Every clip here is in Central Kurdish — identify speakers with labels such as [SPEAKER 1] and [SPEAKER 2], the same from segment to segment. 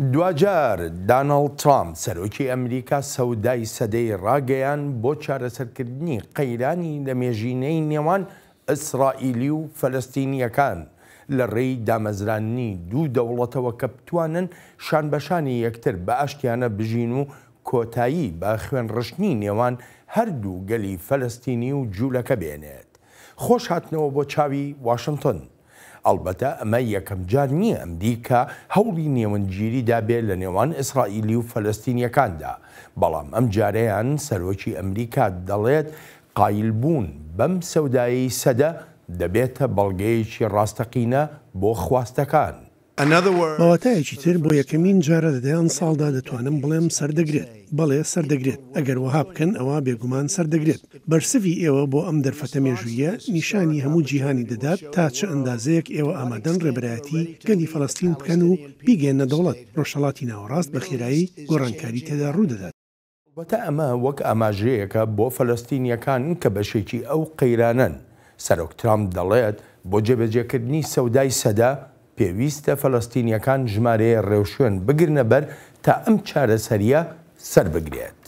[SPEAKER 1] دوجار دانالد ترامپ سەرۆکی ئەمریکا سەودای سەدەی ڕاگەیان بۆ چارەسەرکردنی قەیرانی لە مێژینەی نێوان ئیسرائیلی و فەلەستینیەکان لە ڕێی دامەزرانی دوو دەوڵەتەوە کە بتوانن شانبەشانی یەکتر بە ئاشتیانە بژین و کۆتایی بە خوێنڕشتنی نێوان هەردوو گەلی فەلەستینی و جوولەکە بێنێت. خۆش هاتنەوە بۆ چاوی واشنگتن. ئەلبەتە ئەمە یەکەم جار نییە ئەمریکا هەوڵی نێوەنگیری دابێت لە نێوان ئیسرائیلی و فەلەستینیەکاندا، بەڵام ئەم جارەیان سەرۆکی ئەمریکا دەڵێت قایلبوون بەم سەودایی سەدە دەبێتە بەڵگەیەکی ڕاستەقینە بۆ خواستەکان.
[SPEAKER 2] بەواتایەکی تر بۆ یەکەمین جارە لە دەیان ساڵدا دەتوانم بڵێم سەردەگرێت. بەڵێ سەردەگرێت. ئەگەر وەها بکەن ئەوە بێگومان سەردەگرێت. بەرسەوی ئێوە بۆ ئەم دەرفەتە مێژوویە نیشانی هەموو جیهانی دەدات تا چه ئەندازەیەک ئێوە ئامادەن ڕێبەرایەتی گەلی فەڵەستین بکەن و بیگەێنە دەوڵەت ڕۆژهەڵاتی ناوەڕاست بە خێرایی گۆڕانکاری تێدا ڕوودەدات.
[SPEAKER 1] ئەلبەتە ئەمە وەک ئاماژەیەکە بۆ فەلەستینیەکان کە بەشێکی ئەو قەیرانن. سەرۆک ترامپ دەڵێت بۆ جێبەجێکردنی سەودای سەدا پێویستە فەلەستینیەکان ژمارەیە ڕێوشوێن بگرنە بەر تا ئەم چارەسەریە سەر بگرێت.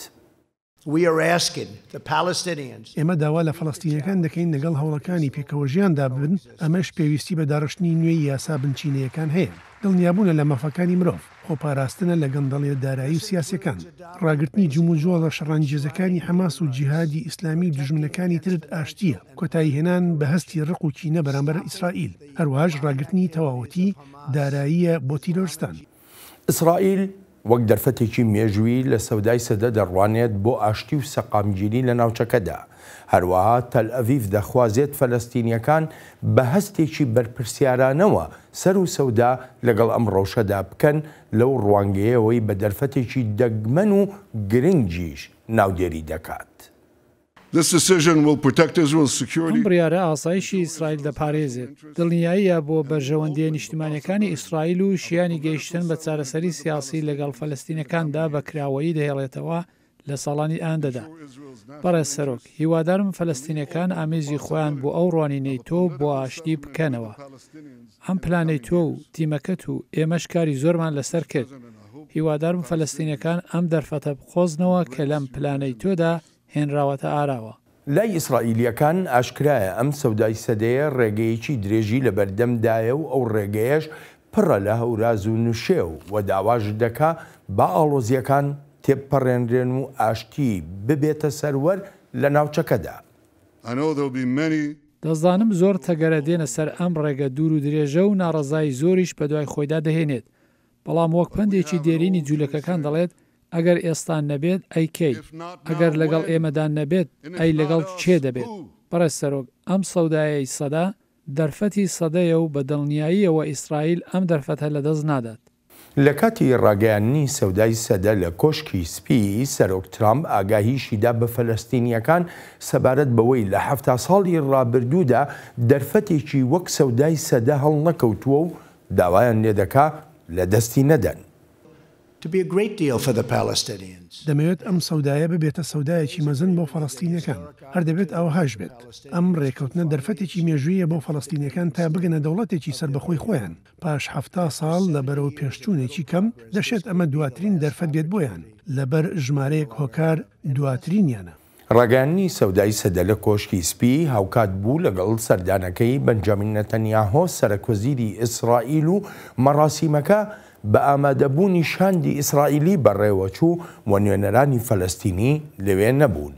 [SPEAKER 2] ئێمە داوا لە فەڵەستینیەکان دەکەین لەگەڵ هەوڵەکانی پێکەوە ژیاندا ببن، ئەمەش پێویستی بە داڕشتنی نوێی یاسا بنچینەیەکان هەیە. دڵنیابوونە لە مەفەکانی مرۆڤ، خۆپاراستنە لە گەندەڵیە دارایی و سیاسەکان، ڕاگررتنی جموجۆڵە شەڕانگیزەکانی حەماس و جیهادی ئیسلامی و دژمنەکانی ترت ئاشتیە، کۆتایی هێنان بە هەستی ڕق و کینە بەرامبەر ئیسرائیل، هەروەهاش ڕاگررتنی تەواوەتی داراییە بۆ تیرۆرستان.
[SPEAKER 1] ئیسرائیل وەک دەرفەتێکی مێژووی لە سەودای سەدە دەڕوانێت بۆ ئاشتی و سەقامگیری لە ناوچەکەدا. هەروەها تەل ئەڤیڤ دەخوازێت فەلەستینیەکان بە هەستێکی بەرپرسیارانەوە سەر و سەودا لەگەڵ ئەم ڕەوشەدا بکەن لەو ڕوانگەیەوەی بە دەرفەتێکی دەگمەن و گرنگیش ناودێری دەکات.
[SPEAKER 3] ئەم بڕیارە ئاسایشی ئیسرائیل دەپارێزێت. دڵنیاییە بۆ بەرژەوەندیە نیشتیمانیەکانی ئیسرائیل و شیانی گەیشتن بە چارەسەری سیاسی لەگەڵ فەلەستینەکاندا بە کراوەیی دەهێڵێتەوە لە ساڵانی ئایندەدا. بەڕێز سەرۆک، هیوادارم فەلەستینەکان ئامێزی خۆیان بۆ ئەو ڕوانینەی تۆ بۆ ئاشتی بکەنەوە. ئەم پلانەی تۆ و تیمەکەت و ئێمەش کاری زۆرمان لەسەر کرد. هیوادارم فەلەستینەکان ئەم دەرفەتە بخۆزنەوە کە لەم پلانەی تۆدا هێنراوەتە ئاراوە.
[SPEAKER 1] لای ئیسرائیلیەکان ئاشکرایە ئەم سەودای سەدەیە ڕێگەیەکی درێژی لە بەردەمدایە و ئەو ڕێگەیەش پڕە لە هەوراز و نوشێ و داواژ دەکا با ئاڵۆزیەکان تێپەڕێنرێن و ئاشتی ببێتە سەروەر لە ناوچەکەدا.
[SPEAKER 3] دەزانم زۆر تەگەرە دێنە سەر ئەم ڕێگە دوور و درێژە و ناڕەزای زۆریش بە دوای خۆیدا دەهێنێت. بەڵام وەک پندێکی دێرینی جوولەکەکان دەڵێت ئەگەر ئێستان نەبێت ئەیکەی، ئەگەر لەگەڵ ئێمەدان نەبێت ئەی لەگەڵ چێ دەبێت. بەڕێز سەرۆک، ئەم سەودایەی سەدا دەرفەتی سەدەیە و بە دڵنیاییەوە ئیسرائیل ئەم دەرفەتە لەدەست نادات.
[SPEAKER 1] لە کاتی ڕاگەیاندنی سەودای سەدە لە کۆشکی سپی سەرۆک ترامپ ئاگاهیشیدا بە فەلەستینیەکان سەبارەت بەوەی لە 70 ساڵی ڕابردوودا دەرفەتێکی وەک سەودای سەدە هەڵ نەکەوتووە و داوایان لێ دەکا لە دەستی نەدەن.
[SPEAKER 2] دەمەوێت ئەم سەودایە ببێتە سەودایەکی مەزن بۆ فەڵەستینیەکان، هەر دەبێت ئەوەهاش بێت. ئەم ڕێکەوتنە دەرفەتێکی مێژوویە بۆ فەڵەستینیەکان تا بگەنە دەوڵەتێکی سربەخۆی خۆیان. پاش 70 ساڵ لە بەرەو پێشچوونێکی کەم دەشێت ئەمە دواترین دەرفەت بێت بۆیان لەبەر ژمارەیەک هۆکار دواترینیانە.
[SPEAKER 1] ڕاگەیاندنی سەودای سەدە لە کۆشکی سپی هاوکات بوو لەگەڵ سەردانەکەی بەنجامین نەتەنیاهۆ سەرکوەزیری ئیسرائیل و مەراسیمەکە بە ئامادەبوونی شاندی ئیسرائیلی بەڕێوەچوو و نوێنەرانی فەلەستینی لەوێ نەبوون.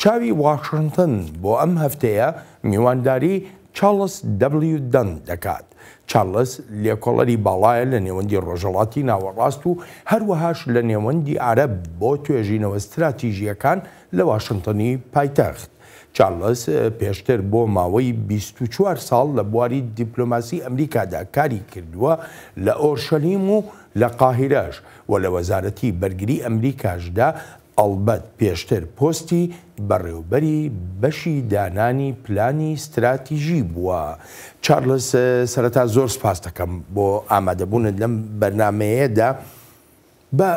[SPEAKER 1] چاوی واشنگتن بۆ ئەم هەفتەیە میوانداری چارلز دەبلیو دەن دەکات. چارلز لێکۆڵەری باڵایە لە نێوەندی ڕۆژهەڵاتی ناوەڕاست و هەروەهاش لە نێوەندی عەرەب بۆ توێژینەوە استراتیژیەکان لە واشنگتنی پایتەخت. چارلز پێشتر بۆ ماوەی 24 ساڵ لە بواری دیپلۆماسی ئەمریکادا کاری کردووە لە ئۆرشەلیم و لە قاهیرەش و لە وەزارەتی بەرگری ئەمریکاشدا، ئەڵبەت پێشتر پۆستی بەڕێوەبەری بەشی دانانی پلانی استراتیژی بووە. چارلز، سەرەتا زۆر سپاس دەکەم بۆ ئامادەبوونت لەم بەرنامەیەدا. بە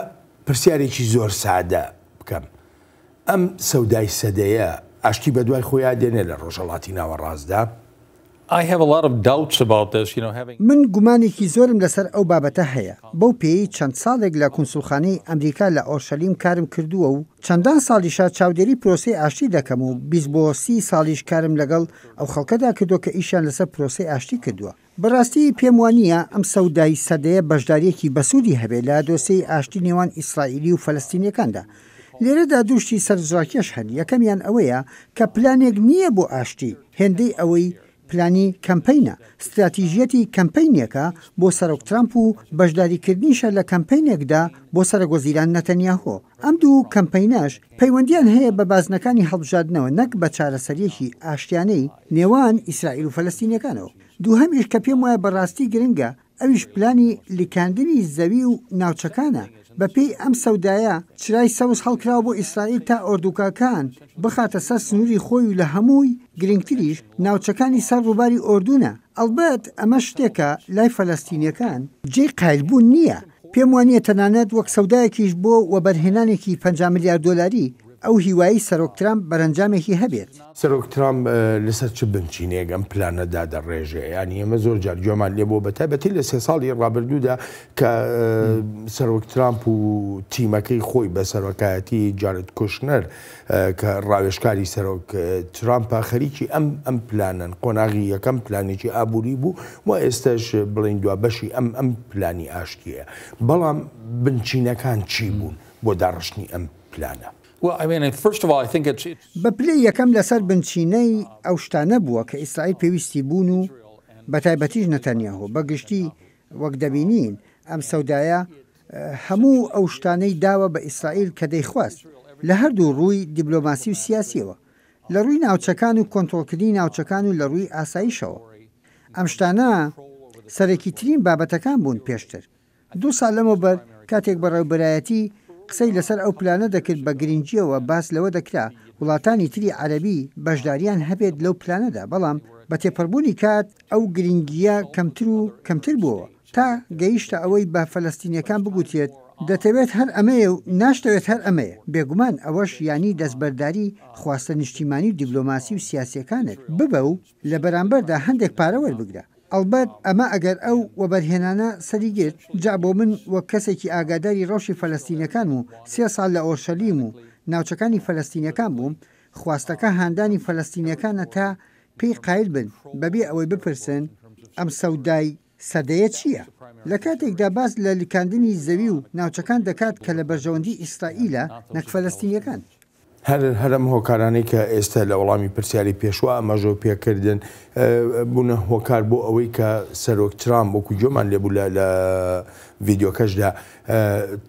[SPEAKER 1] پرسیارێکی زۆر سادە بکەم، ئەم سەودای سەدەیە ئاشتی بە دوای خۆیان دێنێ لە ڕۆژهەڵاتی ناوەڕاستدا؟
[SPEAKER 4] من گومانێکی زۆرم لەسەر ئەو بابەتە هەیە بەو پێی چەند ساڵێک لە کونسوڵخانەی ئەمریکا لە ئۆرشەلیم کارم کردووە و چەندان ساڵیشە چاودێری پرۆسی ئاشتی دەکەم و 20 بۆ 30 ساڵیش کارم لەگەڵ ئەو خەڵکەدا کردو کە ئیشان لەسەر پرۆسی ئاشتی کردووە. بەڕاستی پێم وانە ئەم سەودای سەدەیە بەشدارێکی بەسوودی هەبێت لە دۆسەی ئاشتی نێوان ئیسرائیلی و فەلەستینیەکاندا. لێرەدا دووشتی سەرنجڕاکێش هەن. یەکەمیان ئەوەیە کە پلانێک نییە بۆ ئاشتی، هێندەی ئەوەی پلانی کەمپینە، استراتیژیەتی کەمپینێکە بۆ سەرۆک ترامپ و بەشداریکردنیشە لە کەمپینێکدا بۆ سەرۆکوەزیران نەتەنیاهۆ. ئەم دوو کەمپینەش پەیوەندیان هەیە بە بازنەکانی هەڵبژاردنەوە نەک بە چارەسەریەکی ئاشتیانەی نێوان ئیسرائیل و فەلەستینیەکانەوە. دووهەمیش کە پێم وایە بەڕاستی گرنگە ئەویش پلانی لیکاندنی زەوی و ناوچەکانە. بەپێی ئەم سەودایە چرای سەوز هەڵکراوە بۆ ئیسرائیل تا ئۆردوکاکان بخاتە سەر سنووری خۆی و لە هەمووی گرنگتریش ناوچەکانی سەر ڕووباری ئۆردونە. ئەلبەت ئەمە شتێکە لای فەلەستینیەکان جێی قایلبوون نییە. پێم وانە تەنانەت وەک سەودایەکیش بۆ وەبەرهێنانێکی 50 میلیارد دۆلاری ئەو هیوایی سەرۆک ترامپ بەرەنجامێکی هەبێت.
[SPEAKER 1] سەرۆک ترامپ لەسەر چ بنچینێک ئەم پلانەدا دەڕێژێ؟ ینی ئێمە زۆر جار گوێمان لێ بۆ بەتایبەتی لە 3 ساڵی ڕابردوودا کە سەرۆک ترامپ و تیمەکەی خۆی بە سەرۆکایەتی جارێت کوشنەر کە ڕاوێژکاری سەرۆک ترامپە خەریکی ئەم پلانن قۆناغی یەکەم پلانێکی ئابووری بوو و ئێستاش بڵین دوا بەشی ئەم پلانی ئاشتیە. بەڵام بنچینەکان چی بوون بۆ داڕشتنی ئەم پلانە؟
[SPEAKER 4] بە پلەی یەکەم لەسەر بنچینەی ئەو شتانە بووە کە ئیسرائیل پێویستی بوون و بەتایبەتیش نەتەنیاهۆ بەگشتی وەک دەبینین ئەم سەودایە هەموو ئەو شتانەی داوە بە ئیسرائیل کە دەیخواست لە هەردوو ڕووی دیبلۆماسی و سیاسیەوە، لە ڕووی ناوچەکان و کۆنتڕۆلکردنی ناوچەکان و لە ڕووی ئاسایشەوە. ئەم شتانە سەرەکی ترین بابەتەکان بوون پێشتر. 2 ساڵ لەمەوبەر کاتێک بەڕێوەبەرایەتی قسەی لەسەر ئەو پلانە دەکرد بە گرنگیەوە باس لەوە دەکرا وڵاتانی تری عەرەبی بەشداریان هەبێت لەو پلانەدا، بەڵام بە تێپەڕبوونی کات ئەو گرنگیە کەمتر و کەمتر بووە تا گەیشتە ئەوەی بە فەلەستینیەکان بگوتێت دەتەوێت هەر ئەمەیە و ناشتەوێت هەر ئەمەیە. بێگومان ئەوەش ینی دەستبەرداری خواستە نیشتیمانی و دیبلۆماسی و سیاسیەکانت ببە و لە بەرامبەردا هەندێک پارە وەربگرە. ئەلبەت ئەمە ئەگەر ئەو وەبەرهێنانە سەریگرت جا بۆ من وەک کەسێکی ئاگاداری ڕەوشی فەلەستینیەکان و 3 ساڵ لە ئۆرشەلیم و ناوچەکانی فەلەستینیەکان بووم، خواستەکە هاندانی فەلەستینیەکانە تا پێی قایل بن بەبێ ئەوەی بپرسن ئەم سەودای سەدەیە چییە؟ لە کاتێکدا باس لە لیکاندنی زەوی و ناوچەکان دەکات کە لە بەرژەوەندی ئیسرائیلە نەک فەلەستینیەکان.
[SPEAKER 1] هەرم هۆکارانەی کە ئێستا لە وەڵامی پرسیاری پێشوە ئەمەژۆ پێکردن بوونە هۆکار بۆ ئەوەی کە سەرۆک ترامپ وەکو گوێمان لێبوو لە ڤیدیۆکەشدا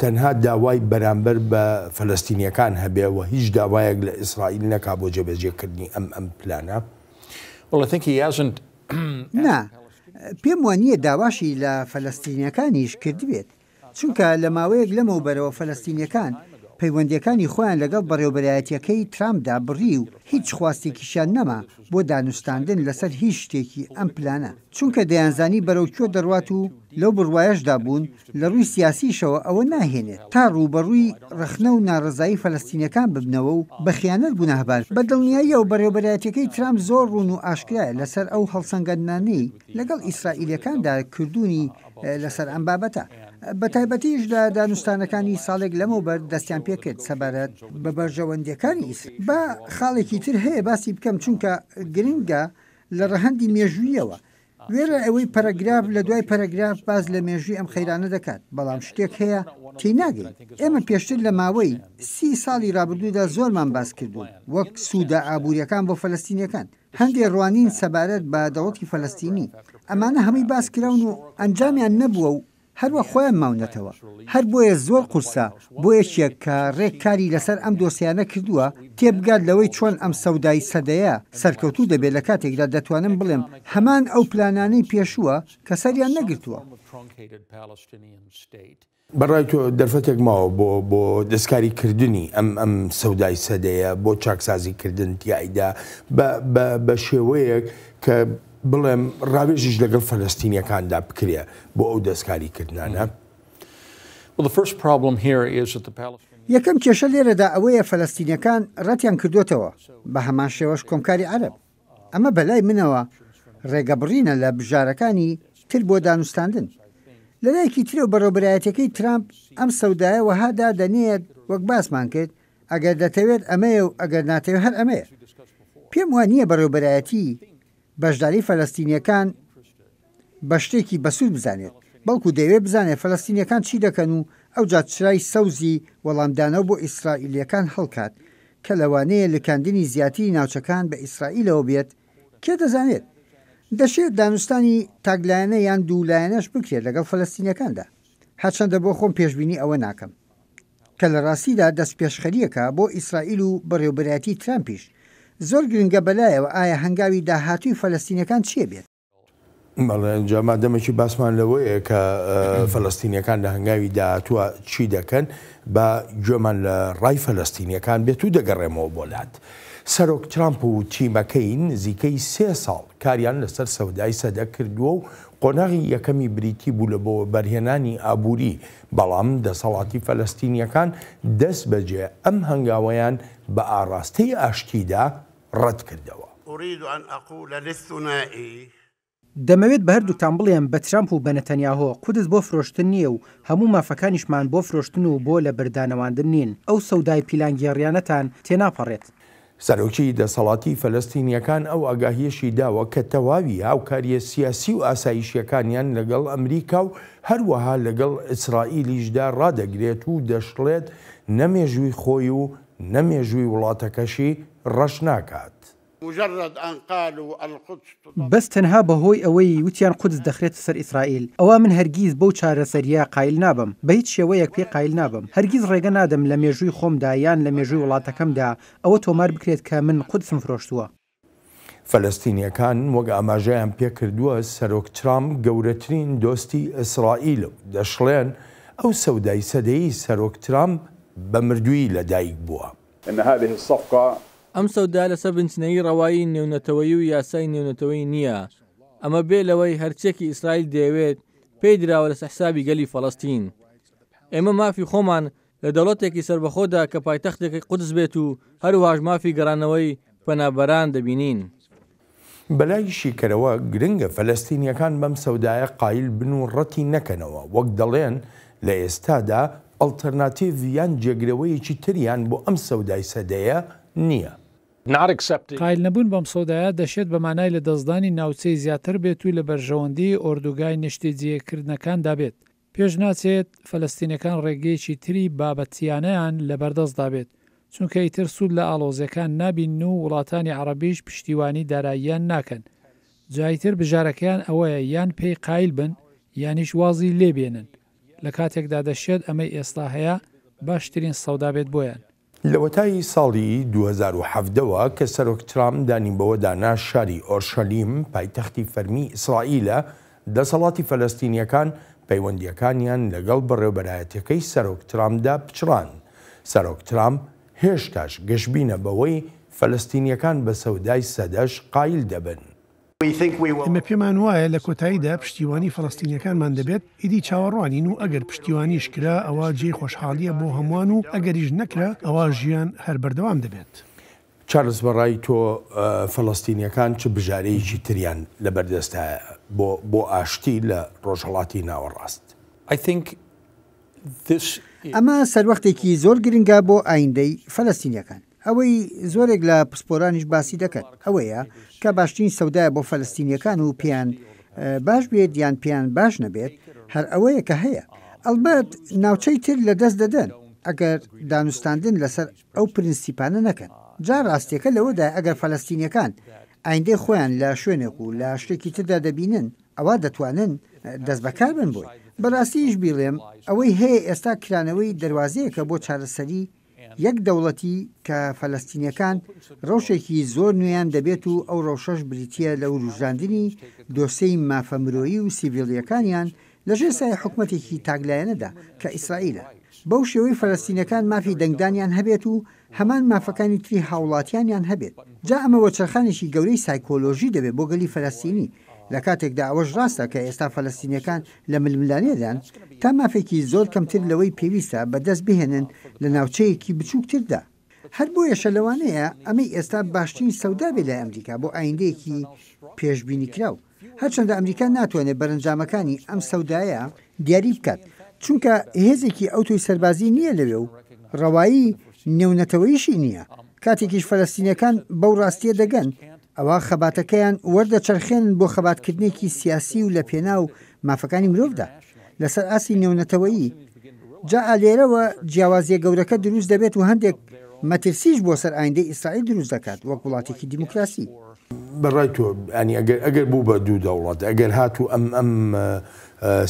[SPEAKER 1] تەنها داوای بەرامبەر بە فەلەستینیەکان هەبێەوە هیچ داوایەک لە ئیسرائیل نەکا بۆ جێبەجێکردنی ئەم پلانە.
[SPEAKER 4] نا پێم وانە داواشی لە فەلەستینیەکانیش کردبێت، چونکە لە ماوەیەک لەمەوبەرەوە فەلەستینیەکان پەیوەندیەکانی خۆیان لەگەڵ بەڕێوەبەرایەتیەکەی ترامپدا بڕی و هیچ خواستێکیشیان نەما بۆ دانوستاندن لەسەر هیچ شتێکی ئەم پلانە، چونکە دەیانزانی بەرەوکوێ دەڕوات و لەو بڕوایەشدا بوون لە ڕووی سیاسیشەوە ئەوە ناهێنێت تا ڕووبەڕووی ڕخنە و ناڕزایی فەلەستینیەکان ببنەوە و بە خیانەت بوونەهبار. بە دڵنیاییە و بەڕێوەبەرایەتیەکەی ترامپ زۆر ڕوون و ئاشکرایە لەسەر ئەو هەڵسەنگاندنانەی لەگەڵ ئیسرائیلەکاندا کردوونی لەسەر ئەم بابەتە. بە تایبەتیش لە دانوستانەکانی ساڵێک لەمەوبەر دەستیان پێکرد سەبارەت بە بەرژەوەندیەکانی ئیسرائیل. بە خاڵێکی تر هەیە باسی بکەم چونکە گرنگە لە ڕەهەندی مێژوویەوە. وێرە ئەوەی پەرەگراف لە دوای پەرەگراف باز لە مێژووی ئەم خەیرانە دەکات، بەڵام شتێک هەیە تێناگەین. ئێمە پێشتر لە ماوەی 30 ساڵی ڕابردوودا زۆرمان باس کردوون وەک سوودە ئابوووریەکان بۆ فەلەستینیەکان، هەندێک ڕوانین سەبارەت بە دەوڵەتی فەلەستینی. ئەمانە هەمووی باس کراون و ئەنجامیان نەبووە و هەروە خۆیان ماونەتەوە. هەر بۆیە زۆر قورسە بۆ یەکێک کە ڕێککاری لەسەر ئەم دۆسیانە کردووە تێبگات لەوەی چۆن ئەم سەودای سەدەیە سەرکەوتوو دەبێت لە کاتێکدا دەتوانم بڵێم هەمان ئەو پلانانەی پێشووە کە سەریان نەگرتووە.
[SPEAKER 1] بەڕای تۆ دەرفەتێک ماوە بۆ دەستکاریکردنی ئەم سەودای سەدەیە بۆ چاکسازیکردن تیایدا بە شێوەیەک کە بڵێم ڕاوێژیش لەگەڵ فەلەستینیەکاندا بکرێ بۆ ئەو دەستکاریکردانە؟
[SPEAKER 4] یەکەم کێشە لێرەدا ئەوەیە فەلەستینیەکان ڕەتیان کردوتەوە بە هەمان شێوەش کۆمکاری عەرەب. ئەمە بەلای منەوە ڕێگەبڕینە لە بژارەکانی تر بۆ دانوستاندن. لەلایەکی ترە و بەڕێوەبەرایەتەکەی ترامپ ئەم سەودایە وەهادا دەنێت وەک باسمان کرد ئەگەر دەتەوێت ئەمەیە و ئەگەر ناتەوێت هەر ئەمەیە. پێم وانییە بەڕێوەبەرایەتی بەشداری فەلەستینیەکان بە شتێکی بەسوود بزانێت، بەڵکو دەیەوێت بزانێت فەلەستینیەکان چی دەکەن و ئەو جاتچرای سەوزی وەڵامدانەوە بۆ ئیسرائیلیەکان هەڵکات کە لەوانەیە لکاندنی زیاتری ناوچەکان بە ئیسرائیلەوە بێت. کێ دەزانێت دەشێت دانوستانی تاگلایەنە یان دوولایەنەش بکرێت لەگەڵ فەلەستینیەکاندا. هەرچەندە بۆ خۆم پێشبینی ئەوە ناکەم کە لە ڕاستیدا دەست پێشخەریەکە بۆ ئیسرائیل و بەڕێوەبەرایەتی ترامپیش. زۆر گرنگە بەلایەوە ئایا هەنگاوی داهاتووی فەلەستینیەکان چیە بێت؟
[SPEAKER 1] جامادەمەکی باسمان لەوەیە کە فەلەستینیەکان لە هەنگاوی داهاتووە چی دەکەن بە گوێمان لە ڕای فەلەستینیەکان بێت و دەگەڕێمەوە بۆ لات. سەرۆک ترامپ و تیمەکەی نزیکەی 3 ساڵ کاریان لەسەر سەودای سەدە کردووە و قۆناغی یەکەمی بریتی بوو لە بۆ بەرهێنانی ئابووری، بەڵام دەسەڵاتی فەلەستینیەکان دەست بەجێ ئەم هەنگاوەیان بە ئاڕاستەی ئاشتیدا ڕەت کردەوە.
[SPEAKER 5] دەمەوێت بە هەردووتان بڵێم بە ترامپ و بە نەتەنیاهۆ قودس بۆ فرۆشتن نییە و هەموو مافەکانیشمان بۆ فرۆشتن و بۆ لە بەردانەواندن نین. ئەو سەودای پیلانگێڕیانەتان تێناپەڕێت.
[SPEAKER 1] سەرۆکی دەسەڵاتی فەلەستینیەکان ئەو ئاگاهیەشی داوە کە تەواوی هاوکاریە سیاسی و ئاسایشیەکانیان لەگەڵ ئەمریکا و هەروەها لەگەڵ ئیسرائیلیشدا ڕادەگرێت و دەشڵێت نەمێژووی خۆی و نەمێژووی وڵاتەکەشی ڕەش ناکات.
[SPEAKER 5] بەس تەنها بەهۆی ئەوەی وتیان قودس دەخرێتە سەر ئیسرائیل، ئەوە من هەرگیز بەو چارەسەریە قایل نابم، بە هیچ شێوەیەک پێ قایل نابم. هەرگیز ڕێگە نادەم لە مێژووی خۆمدا یان لە مێژووی وڵاتەکەمدا ئەوە تۆمار بکرێت کە من قودسم فرۆشتووە.
[SPEAKER 1] فەلەستینیەکان وەک ئاماژەیان پێکردووە سەرۆک ترامپ گەورەترین دۆستی ئیسرائیل و دەشڵێن ئەو سەودای سەدەیی سەرۆک ترامپ بە مردووی لەدایک بووە.
[SPEAKER 6] ئەم سەودا لەسەر بنچنەی ڕەوایی نێونەتەوەی و یاسای نێونەتەوەی نییە. ئەمە بێ لەوەی هەرچێکی ئیسرائیل دەیەوێت پێی دراوە لە حسابی گەلی فەڵەستین. ئێمە مافی خۆمان لە دەوڵەتێکی سربەخۆدا کە پایتەختێکی قودس بێت و هەروەهاش مافی گەڕانەوەی پەنابەران دەبینین.
[SPEAKER 1] بەلای شیکەرەوە گرنگە فەلەستینیەکان بەم سەودایە قایل بن و ڕەتی نەکەنەوە، وەک دەڵێن لە ئێستادا ئەڵتەرناتیڤ یان جێگرەوەیەکی تریان بۆ ئەم سەودای سەدەیە نییە.
[SPEAKER 3] قایل نەبوون بەم سەودایە دەشێت بە مانای لە دەستدانی ناوچەی زیاتر بێت و لە بەرژەوەندی ئۆردوگای نیشتیجێکردنەکاندا بێت. پێش ناچێت فەلەستینەکان ڕێگەیەکی تری بابەتیانەیان لە بەردەستدا بێت، چونکە ئیتر سوود لە ئاڵۆزیەکان نابین و وڵاتانی عەرەبیش پشتیوانی داراییان ناکەن. جایتر بژارەکەیان ئەوەیە یان پێی قایل بن یانیش وازی لێبێنن. لە کاتێکدا دەشێت ئەمەی ئێستا هەیە باشترین سەودا بێت بۆیان.
[SPEAKER 1] لە وەتای ساڵی 2017ەوە کە سەرۆک ترامپ دانیبەوە دانا شاری ئۆرشەلیم پایتەختی فەرمی ئیسرائیلە، دەسەڵاتی فەلەستینیەکان پەیوەندیەکانیان لەگەڵ بەڕێوەبەرایەتەکەی سەرۆک ترامپدا پچڕان. سەرۆک ترامپ هێشتاش گەشبینە بەوەی فەلەستینیەکان بە سەودای سەدەش قایل دەبن.
[SPEAKER 2] ئێمە پێمان وایە لە کۆتاییدا پشتیوانی فەڵەستینیەکانمان دەبێت، ئیدی چاوەڕوانین و ئەگەر پشتیوانیش کرا ئەوە جێی خۆشحاڵیە بۆ هەمووان و ئەگەریش نەکرا ئەوە ژیان هەر بەردەوام دەبێت.
[SPEAKER 1] چارلز بەڕای تۆ فەڵەستینیەکان چ بژارەیەکی تریان لەبەردەستە بۆ ئاشتی لە ڕۆژهەڵاتی ناوەڕاست؟
[SPEAKER 4] ئەمە سەروەختێکی زۆر گرنگە بۆ ئایندەی فەلەستینیەکان. ئەوەی زۆرێک لە پسپۆرانیش باسی دەکەن ئەوەیە کە باشترین سەودایە بۆ فەلەستینیەکان و پێیان باش بێت یان پێیان باش نەبێت، هەر ئەوەیە کە هەیە. ئەلبەت ناوچەی تر لە دەست دەدەن ئەگەر دانوستاندن لەسەر ئەو پرینسیپانە نەکەن. جا ڕاستیەکە لەوەدا ئەگەر فەلەستینیەکان ئایندەی خۆیان لە شوێنێک و لە شتێکی تردا دەبینن ئەوە دەتوانن دەست بەکار بن بۆی. بەڕاستیش بیڵێم ئەوەی هەیە ئێستا کرانەوەی دەواازەیەکە بۆ چارەسەری یەک دەوڵەتی کە فەلەستینیەکان ڕەوشێکی زۆر نوێیان دەبێت و ئەو ڕەوشەش بریتە لە وروژاندنی دۆسەی مافەمرۆیی و سیڤیلیەکانیان لەژێر سای حکومەتێکی تاگلایەنەدا کە ئیسرائیلە. بەو شێوەی فەلەستینەکان مافی دەنگدانیان هەبێت و هەمان مافەکانی تری هاوڵاتیانیان هەبێت. جا ئەمەوە چرخانێکی گەورەی سایکۆلۆژی دەبێت بۆ گەلی فەلەستینی. لە کاتێکدا ئەوەش ڕاستە کە ئێستا فەلەستینیەکان لە ململانێدان تا مافێکی زۆر کەمتر لەوەی پێویستە بەدەست بهێنن لە ناوچەیەکی بچووکتردا. هەر بۆ یەشە لەوانەیە ئەمەی ئێستا باشترین سەودا بێ لە ئەمریکا بۆ ئایندەیەکی پێشبینی کراو هەرچەندە ئەمریکا ناتوانێت بەرەنجامەکانی ئەم سەودایە دیاری بکات چونکە هێزێکی ئەوتۆی سەربازی نییە لەوێ و ڕەوایی نێونەتەوەیشی نییە کاتێکیش فەلەستینیەکان بەو ڕاستیە دەگەن ئەوە خەباتەکەیان وەردەچەرخێنن بۆ خەباتکردنێکی سیاسی و لە پێناو مافەکانی مرۆڤدا لەسەر ئاسی نێونەتەوەیی جا ئالێرەوە جیاوازیە گەورەکە دروست دەبێت و هەندێک مەترسیش بۆ سەر ئایندەی ئیسرائیل دروست دەکات وەک وڵاتێکی دیموکراسی
[SPEAKER 1] بەڕای تۆ ئەنی ئەگەر بوو بە دوو دەوڵەت ئەگەر هاتوو ئەم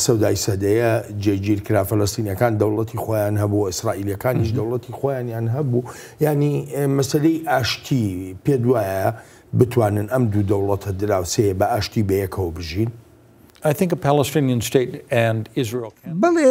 [SPEAKER 1] سەودای سەدەیە جێگیر کرا فەلەستینیەکان دەوڵەتی خۆیان هەبوو ئیسرائیلەکانیش دەوڵەتی خۆیانیان هەبوو ینی مەسلەی ئاشتی پێ دوایە بتوانن ئەم دوو دەوڵەتە دراوسەیە بە ئاشتی بەیەکەوە بژین
[SPEAKER 4] بەڵێ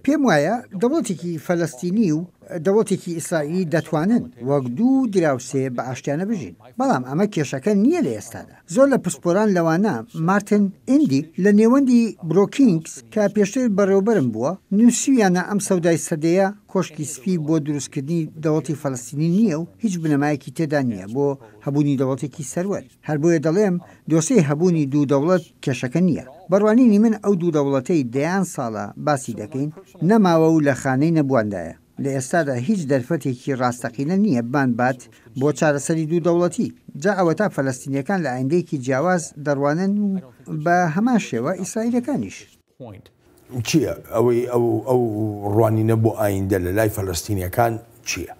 [SPEAKER 4] پێم وایە دەوڵەتێکی فەلەستینی و دەوڵەتێکی ئیسرائیلی دەتوانن وەک دوو دراوسێ بە ئاشتیانە بژین بەڵام ئەمە کێشەکە نییە لە ئێستادا زۆر لە پسپۆران لەوانە مارتن ئیندی لە نێوەندی برۆکینگز کە پێشتر بەڕێوەبەرم بووە نووسیانە ئەم سەودای سەدەیە کۆشکی سپی بۆ دروستکردنی دەوڵەتی فەلەستینی نییە و هیچ بنەمایەکی تێدا نییە بۆ هەبوونی دەوڵەتێکی سەروەر هەر بۆیە دەڵێم دۆسەی هەبوونی دوو دەوڵەت کێشەکە نییە بەڕوانینی من ئەو دوو دەوڵەتەی دەیان ساڵە باسی دەکەین نەماوە و لە خانەی نەبواندایە لە ئێستادا هیچ دەرفەتێکی ڕاستەقینە نییە بان بات بۆ چارەسەری دوو دەوڵەتی جا ئەوە تا فەلەستینیەکان لە ئایندەیەکی جیاواز دەڕوانن و بە هەمان شێوە ئیسرائیلەکانیش
[SPEAKER 1] چییە ئەوەی ئەو ڕوانینە بۆ ئایندە لە لای فەلەستینیەکان چییە؟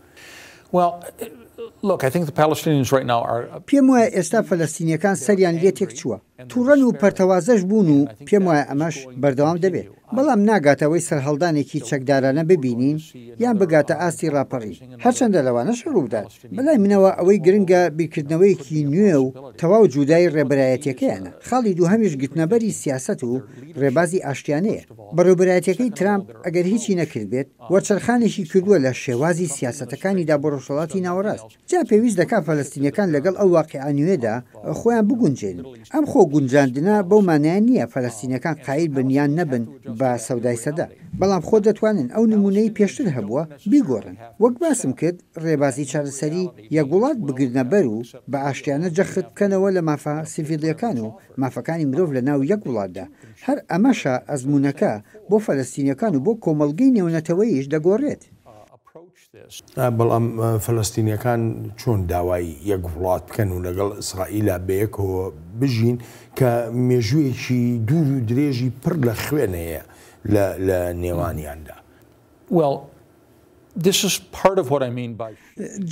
[SPEAKER 4] پێم وایە ئێستا فەلەستینیەکان سەریان لێ تێک چووە تووڕەن و پەرتەوازەش بوون و پێم وایە ئەمەش بەردەوام دەبێت بەڵام ناگاتەوەی سەرهەڵدانێکی چەکدارانە ببینین یان بگاتە ئاستی ڕاپەڕی هەرچەندە لەوانە شەڕوو بدات بەلای منەوە ئەوەی گرنگە بیرکردنەوەیکی نوێ و تەواو جوودای ڕێبەرایەتیەکەیانە خاڵی دووهەمیش گرتنەبەری سیاست و ڕێبازی ئاشتیانەیە بەڕێوەبەرایەتیەکەی ترامپ ئەگەر هیچی نەکرد بێت وەرچەرخانێکی کردووە لە شێوازی سیاسەتەکانیدا بۆ ڕۆژهەڵاتی ناوەڕاست جا پێویست دەکات فەلەستینیەکان لەگەڵ ئەو واقعانوێدا خۆیان بگونجێنن ئەم خۆ گونجاندنە بەو مانایان نییە فەلەستینیەکان قایل بنیان نەبن بە سەودای سەدا بەڵام خۆ دەتوانن ئەو نمونەی پێشتر هەبووە بیگۆڕن وەک باسم کرد ڕێبازی چارەسەری یەکوڵات بگرنە بەر و بە ئاشتیانە جەخت بکەنەوە لە مافە سیڤیلیەکان و مافەکانی مرۆڤ لە ناو یەک وڵاتدا هەر ئەمەشە ئەزمونونەکە بۆ فەلەستینیەکان و بۆ کۆمەڵگەی نێونەتەوەیش دەگۆڕێت
[SPEAKER 1] بەڵام فەلەستینیەکان چۆن داوای یەک وڵات بکەن و لەگەڵ ئیسرائیلە بەیەکەوە بژین کە مێژوویەکی دوور و درێژی پڕ لە خوێنەیە لە نێوانیاندا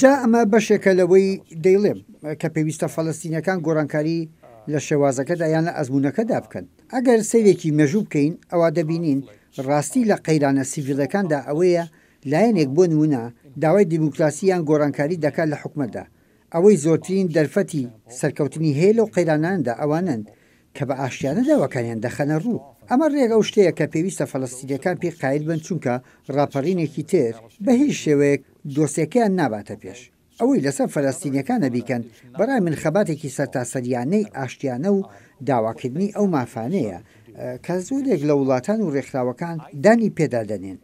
[SPEAKER 4] جا ئەمە بەشێکە لەوەی دەیڵێم کە پێویستە فەلەستینیەکان گۆڕانکاری لە شێوازەکەدا یان لە ئەزمونونەکەدا بکەن ئەگەر سەیرێکی مێژوو بکەین ئەوە دەبینین ڕاستی لە قەیرانە سیڤیلەکاندا ئەوەیە لایەنێک بۆ نمونە داوای دیموکراسییان گۆڕانکاری دەکات لە حکومەتدا ئەوەی زۆرترین دەرفەتی سەرکەوتنی هەیە لەو قەیراناندا ئەوانن کە بە ئاشتیانە داواکانیان دەخەنە ڕوو ئەمە ڕێگە ئەو شتەیە کە پێویستە فەلەستینیەکان پێ قایل بن چونکە ڕاپەڕینێکی تر بە هیچ شێوەیەک دۆسیەکەیان ناباتە پێش ئەوەی لەسەر فەلەستینیەکانە بیکەن بەڕای من خەباتێکی سەرتاسەریانەی ئاشتیانە و داواکردنی ئەو مافانەیە کە زۆرێک لە وڵاتان و ڕێکخراوەکان دانی پێدادەنێن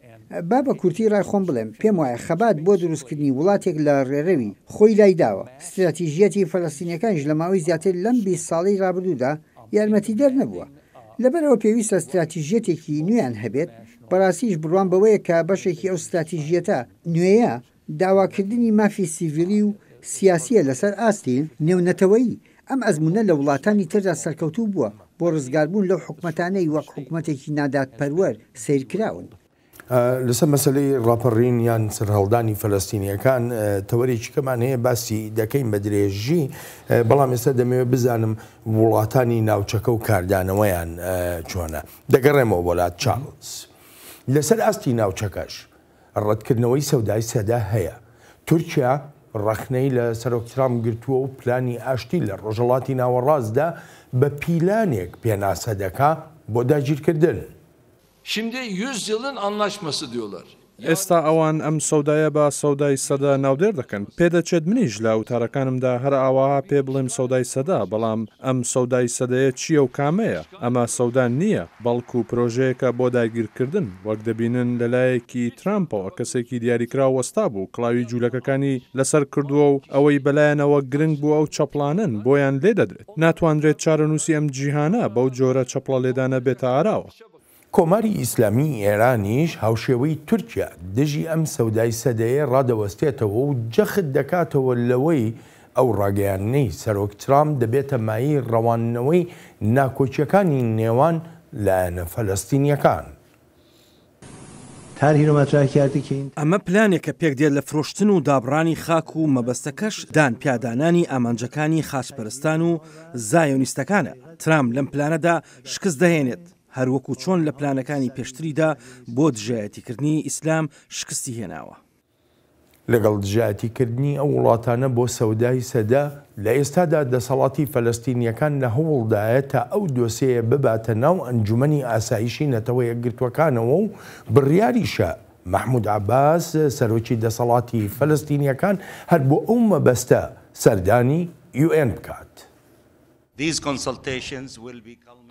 [SPEAKER 4] با بە کورتی ڕای خۆم بڵێم پێم وایە خەبات بۆ دروستکردنی وڵاتێک لە ڕێڕەوی خۆی لای داوە استراتیژیەتی فەلەستینیەکانیش لە ماوەی زیاتر لەم 20 ساڵەی ڕابردوودا یارمەتی دەر نەبووە لەبەرەوە پێویستە استراتیژیەتێکی نوێیان هەبێت بەڕاستیش بڕوان بەوەیە کە بەشێکی ئەو استراتیژیەتە نوێیە داواکردنی مافی سیڤیلی و سیاسیە لەسەر ئاستی نێونەتەوەیی ئەم ئەزمونە لە وڵاتانی تردا سەرکەوتوو بووە بۆ ڕزگاربوون لەو حکومەتانەی وەک حکومەتێکی ناداتپەروەر سیرکراون
[SPEAKER 1] لەسەر مەسلەی ڕاپەڕین یان سەرهەڵدانی فەلەستینیەکان تەوەرێکی کەمان هەیە باسی دەکەین بە درێژی بەڵام ئێستا دەمەوێت بزانم وڵاتانی ناوچەکە و کاردانەوەیان چۆنە دەگەڕێمەوە وڵات چارلز لەسەر ئاستی ناوچەکەش ڕەتکردنەوەی سەودای سەدا هەیە تورکیا ڕەخنەی لە سەرۆکترام گرتووە و پلانی ئاشتی لە ڕۆژهەڵاتی ناوەڕاستدا بە پیلانێک پێناسە دەکا بۆ داگیرکردن.
[SPEAKER 7] Şimdi 100 yılın anlaşması diyorlar. ئێستا ئەوان ئەم سەودایە بە سەودای سەدا ناودێر دەکەن پێدەچێت منیش لە وتارەکانمدا هەر ئاواها پێ بڵێم سەودای سەدا بەڵام ئەم سەودای سەدەیە چییە و کامەیە ئەمە سەودان نییە بەڵکو پرۆژەیەکە بۆ داگیرکردن وەک دەبینن لەلایەکی ترامپەوە کەسێکی دیاریکرا وەستا بوو کڵاوی جوولەکەکانی لەسەر کردووە و ئەوەی بەلایەنەوە گرنگ بوو ئەو چەپڵانن بۆیان لێ دەدرێت ناتوانرێت چارەنووسی ئەم جیهانە بەو جۆرە چەپڵە لێدانە بێتە ئاراوە
[SPEAKER 1] کۆماری ئیسلامی ئێرانیش هاوشێوەی تورکیا دژی ئەم سەودای سەدەیە ڕادەوەستێتەوە و جەخت دەکاتەوە لەوەی ئەو ڕاگەیانەی سەرۆک ترامپ دەبێتە مایی ڕەوانەوەی ناکۆچیەکانی نێوان لایەنە فەلەستینیەکان.
[SPEAKER 8] ئەمە پلانێکە پێک دێت لە فرۆشتن و دابڕانی خاک و مەبەستەکەش دان پیادانانی ئامانجەکانی خاچپەرستان و زایۆنیستەکانە ترامپ لەم پلانەدا شکست دەهێنێت هەروەکو چۆن لە پلانەکانی پێشتریدا بۆ دژایەتیکردنی ئیسلام شکستی هێناوە.
[SPEAKER 1] لەگەڵ دژایەتیکردنی ئەو وڵاتانە بۆ سەودای سەدا لە ئێستادا دەسەڵاتی فەلەستینیەکان لە هەوڵدایە تا ئەو دۆسەیە بباتە ناو ئەنجومەنی ئاسایشی نەتەوە یەکگرتوەکانەوە و بڕیاریشە محمود عباس سەرۆکی دەسەڵاتی فەلەستینیەکان هەر بۆ ئەو مەبەستە سەردانی UN بکات.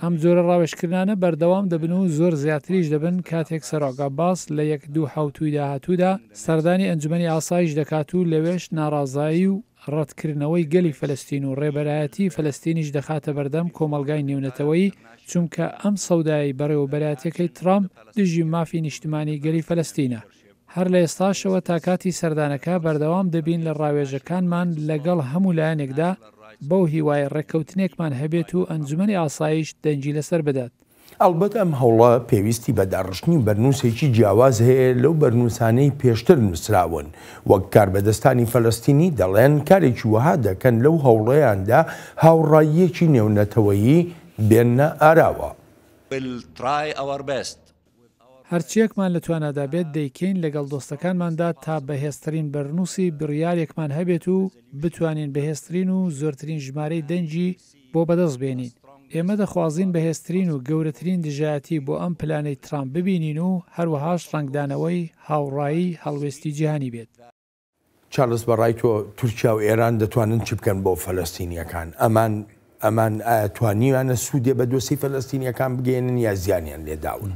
[SPEAKER 3] ئەم جۆرە ڕاوێژکردانە بەردەوام دەبن و زۆر زیاتریش دەبن کاتێک سەرۆک عەباس لە 1-2 داهاتوودا سەردانی ئەنجومەنی ئاسایش دەکات و لەوێش ناڕازایی و ڕەتکردنەوەی گەلی فەلەستین و ڕێبەرایەتی فەلەستینیش دەخاتە بەردەم کۆمەلگای نێونەتەوەی چونکە ئەم سەودایی بەڕێوەبەرایەتەکەی ترامپ دژی مافی نیشتمانی گەلی فەلەستینە. هەر لە ئێستاشەوە تا کاتی سەردانەکە بەردەوام دەبین لە ڕاوێژەکانمان لەگەڵ هەموو لایەنێکدا بەو هیوای ڕێککەوتنێکمان هەبێت و ئەنجومەنی ئاسایش دەنجی لەسەر بدات.
[SPEAKER 1] ئەلبەت ئەم هەوڵە پێویستی بە داڕشتنی بەرنووسێکی جیاواز هەیە لەو بەرنووسانەی پێشتر نووسراون وەک کاربەدەستانی فەلەستینی دەڵێن کارێکی وەها دەکەن لەو هەوڵەیاندا هاوڕاییەکی نێونەتەوەیی بێنە ئاراوە.
[SPEAKER 3] هەرچیەکمان لە توانادا بێت دەیکەین لەگەڵ دۆستەکانماندا تا بەهێزترین بەرنووسی بڕیارێکمان هەبێت و بتوانین بەهێزترین و زۆرترین ژمارەی دەنجی بۆ بەدەست بێنین. ئێمە دەخوازین بەهێزترین و گەورەترین دژایەتی بۆ ئەم پلانەی ترامپ ببینین و هەروەهاش ڕنگدانەوەی هاوڕایی هەڵوێستی جیهانی بێت.
[SPEAKER 1] چارلز بەڕای تۆ تورکیا و ئێران دەتوانن چ بکەن بۆ فەلەستینیەکان ئەمان توانیوانە سوودێ بە دۆسی فەلەستینیەکان بگەێنن یا زیانیان لێداون.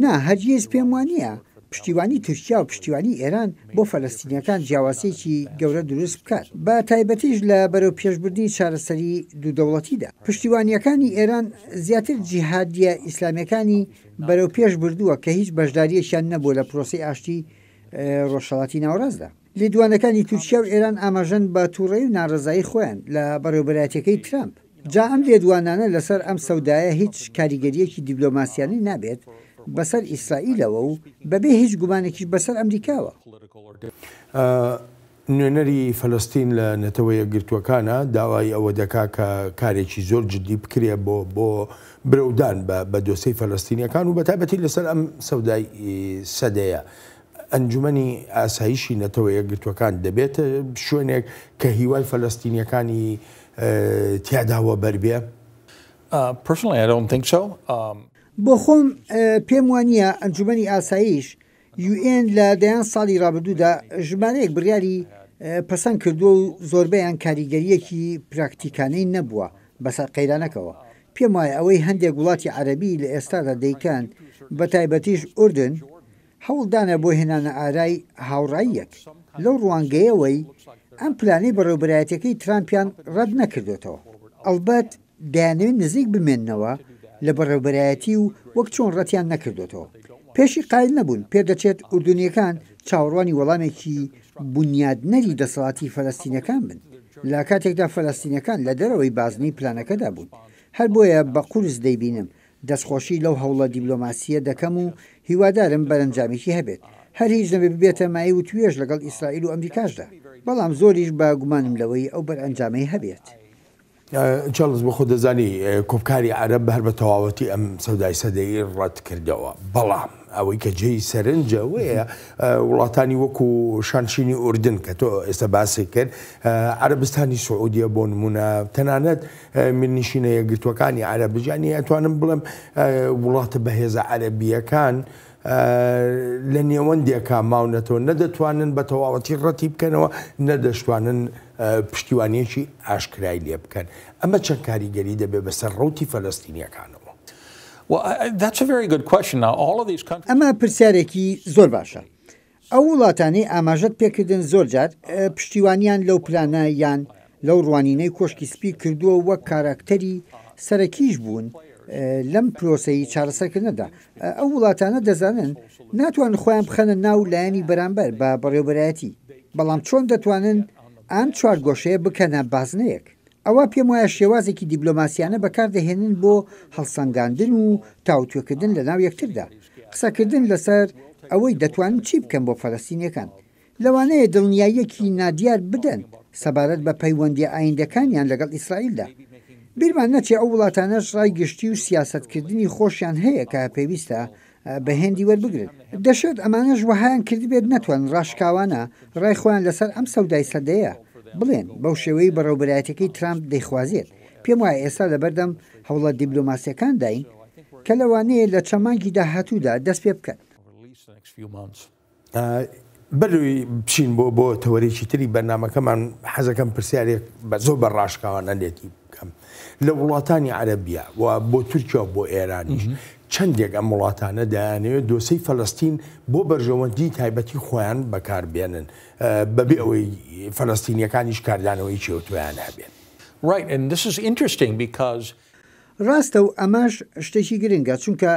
[SPEAKER 4] نا هەرگیز پێم وانە پشتیوانی تورکیا و پشتیوانی ئێران بۆ فەلەستینیەکان جیاوازێکی گەورە دروست بکات بە تایبەتیش لە بەرەو پێشبردنی چارەسەری دوودەوڵەتیدا پشتیوانیەکانی ئێران زیاتر جیهادیە ئیسلامیەکانی بەرەو پێش بردووە کە هیچ بەشداریەکیان نەبووە لە پرۆسی ئاشتی ڕۆژهەڵاتی ناوەڕاستدا لێدوانەکانی تورکیا و ئێران ئاماژەن بە تووڕێی و ناڕزایی خۆیان لە بەڕێوەبەرایەتەکەی ترامپ جا ئەم لێدوانانە لەسەر ئەم سەودایە هیچ کاریگەریەکی دیبلۆماسیانی نابێت بەسەر ئیسرائیلەوە و بەبێ هیچ گومانێکیش بەسەر ئەمریکاوە.
[SPEAKER 1] نوێنەری فەلەستین لە نەتەوە یەکگرتووەکانە داوای ئەوە دەکا کە کارێکی زۆر جدی بکرێ بۆ برەودان بە دۆسەی فەلەستینیەکان و بەتایبەتی لەسەر ئەم سەودای سەدەیە. ئەنجومەنی ئاسایشی نەتەوە یەکگرتووەکان دەبێت شوێنێک کە هیوای فەلەستینیەکانی تیاداوە بەربێ؟
[SPEAKER 4] بۆ خۆم پێم وانە ئەنجومەنی ئاسایش UN لە دەیان ساڵی ڕابردوودا ژمارەیەک بڕیاری پەسەند کردووە و زۆربەیان کاریگەریەکی پراکتیکانەی نەبووە بەسەر قەیرانەکەەوە. پێم وایە ئەوەی هەندێک وڵاتی عەرەبی لە ئێستادا دەیکەن بە تایبەتیش ئوردن هەوڵدانە بۆ هێنانە ئارای هاوڕاییەک لەو ڕوانگەیەوەی ئەم پلانەی بەڕێوەبەرایەتەکەی ترامپیان ڕەت نەکردوێتەوە. ئەلبەت دەیانەوێت نزیک بمێننەوە لە بەڕێوەبەرایەتی و وەک چۆن ڕەتیان نەکردوێتەوە. پێشی قایل نەبوون پێدەچێت ئوردونیەکان چاوەڕوانی وەڵامێکی بنیادنەری دەسەڵاتی فەلەستینەکان بن لە کاتێکدا فەلەستینەکان لە دەرەوەی بازنەی پلانەکەدا بوون. هەر بۆیە بە قورس دەیبینم دەستخۆشی لەو هەوڵە دیبلۆماسیە دەکەم و هیوادارم بەرەنجامێکی هەبێت هەر هیچ نەبێ ببێتە مای و توێژ لەگەڵ ئیسرائیل و ئەمریکاشدا بەڵام زۆریش بە گومانم لەوەی ئەو بەرئەنجامەی هەبێت.
[SPEAKER 1] چارلز بۆ خۆ دەزانی کۆبکاری عەرەب هەر بە تەواوەتی ئەم سەودای سەدەیی ڕەت کردەوە بەڵام ئەوەی کە جێی سەرنجەوەیە وڵاتانی وەکو شانشینی ئوردن کە تۆ ئێستا باسی کرد عەرەبستانی سعودیە بۆ نمونە تەنانەت ملنشینە یەکگرتوەکانی عەرەبستانی ئەتوانم بڵێم وڵاتە بەهێزە عەرەبیەکان لە نێوەندێکا ماونەتەوە نەدەتوانن بە تەواوەتی ڕەتی بکەنەوە نەدەشتوانن پشتیوانیەکی ئاشکرای لێ بکەن ئەمە چەند کاریگەری دەبێت بەسەر ڕەوتی فەلەستینیەکانەوە.
[SPEAKER 4] ئەمە پرسیارێکی زۆر باشە. ئەو وڵاتانی ئاماژەت پێکردن زۆر جار پشتیوانیان لەو پلانە یان لەو ڕوانینەی کۆشکی سپی کردووە وەک کاراکتەری سەرەکیش بوون لەم پرۆسەی چارەسەرکردنەدا. ئەو وڵاتانە دەزانن ناتوانن خۆیان بخەنە ناو لایەنی بەرامبەر بە بەڕێوەبەرایەتی، بەڵام چۆن دەتوانن ئەم چوارگۆشەیە بکەنە بازنەیەک. ئەوە پێم وایە شێوازێکی دیبلۆماسیانە بەکاردەهێنن بۆ هەڵسەنگاندن و تاوتوێکردن لە ناو یەکتردا، قسەکردن لەسەر ئەوەی دەتوانن چی بکەن بۆ فەلەستینیەکان. لەوانەیە دڵنیاییەکی نادیار بدەن سەبارەت بە پەیوەندی ئایندەکانیان لەگەڵ ئیسرائیلدا. بیرمان نەچێ ئەو وڵاتانەش ڕای گشتی و سیاسەتکردنی خۆشیان هەیە کە پێویستە بە هێندی وەربگرن. دەشێت ئەمانەش وەهایان کردی بێت نەتوان ڕاشکاوانە ڕای خۆیان لەسەر ئەم سەودای سەدەیە بڵێن بەو شێوەی بەڕێوەبەرایەتەکەی ترامپ دەیخوازێت. پێم وایە ئێستا لەبەردەم هەوڵە دیبلۆماسیەکان داین کە لەوانەیە لە چەمانکی داهاتوودا دەست پێ بکەن.
[SPEAKER 1] بەروی بچین بۆ تەوەرێکی تری بەرنامەکەمان حەزەکەم پرسیارێک بە زۆر بە ڕاشکاوانە لێتی بکەم لە وڵاتانی عەرەبیە و بۆ تورکیا و بۆ ئێرانیش چەندێک ئەم وڵاتانە دەیانەوێت دۆسەی فەلەستین بۆ بەرژەوەندی تایبەتی خۆیان بەکاربێنن بەبێ ئەوەی فەلەستینیەکانیش کاردانەوەی چێوتویان هەبێن.
[SPEAKER 4] ڕاستە و ئەمەش شتێکی گرنگە چونکە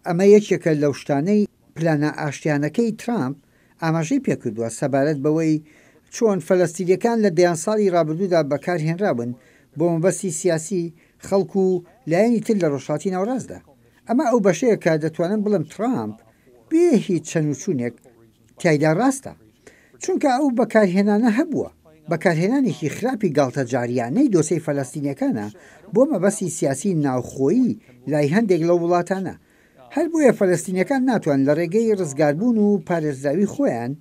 [SPEAKER 4] ئەمە یەکێکە لەو شتانەی پلانە ئاشتیانەکەی ترامپ ئاماژەی پێکردووە سەبارەت بەوەی چۆن فەلەستینیەکان لە دەیان ساڵی ڕابردوودا بەکارهێنرابن بۆ مەبەستی سیاسی خەڵکو و لایەنی تر لە ڕۆژهاتی ناوڕاستدا. ئەمە ئەو بەشەیە کە دەتوانن بڵم ترامپ بێ هیچ چەنوچوونێک تایدا ڕاستە، چونکە ئەو بەکارهێنانە هەبووە. بەکارهێنانێکی خراپی گاڵتە جاریانەی دۆسەی فەلەستینیەکانە بۆ مەبەستی سیاسی ناوخۆیی لای هەندێک لە وڵاتانە. هەر بۆیە فەلەستینیەکان ناتوان لە ڕێگەی ڕزگاربوون و پارێزراوی خۆیان